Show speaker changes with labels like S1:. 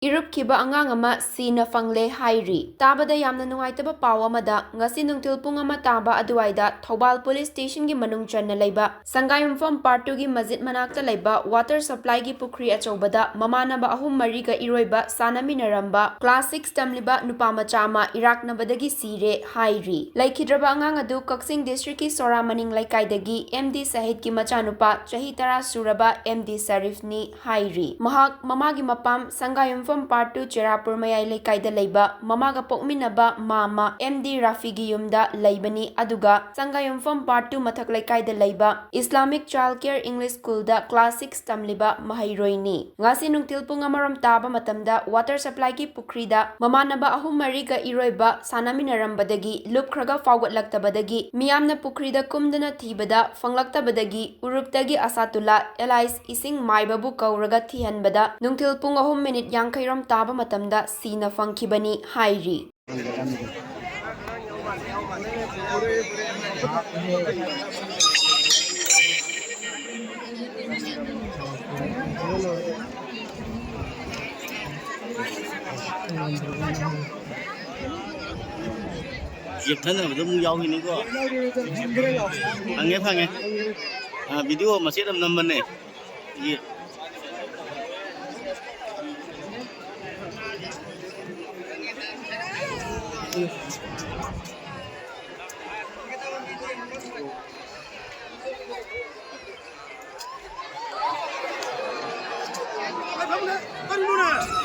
S1: Erupkhiba angang ama Sina Fangkhre hairi. Tabada yamna nungaitaba paw amada ngasi nungtil pung ama taba aduwaida Thoubal Police Station gi manung channa leiba Sangayumpham Part 2 gi masjid manakta leiba water supply gi pukhri achobada mamanaba ahum mari ga iroiba sanaminaramba class 6 tamliba nupa macha ama iraknabadagi sire hairi. Laikhidraba angang adu Kaksing District ki Sora maning laikaidagi MD Sahid ki macha nupa chahi 10 suraba MD Sarif ni hairi. Mahak mamagi mapam Sangayumpham Part 2 Cherapur Mayai Leikaida Leiba Mamaga Pokminaba Mama MD Rafigi Yumda Leibani Aduga Sangayumpham Part 2 Mathak Leikaida Leiba Islamic Childcare English School da Class 6 Tamliba Mahairoini Ngasi nungtil pung amaram taba matamda water supply ki pukrida mamanaba ahum mariga iroiba sanaminarambadagi lupkhraga fawgatlaktabadagi miyamna pukrida kumdana thibada fanglaktabadagi uruptagi asatula Elais ising maibabu kauraga thihanbada nungtil pung ahum minute yang Kairam taba matamda Sina Fangkhibani hairi.
S2: Dịp thân là cũng giàu như có nghe video mà sẽ đâm bên này gì
S3: Con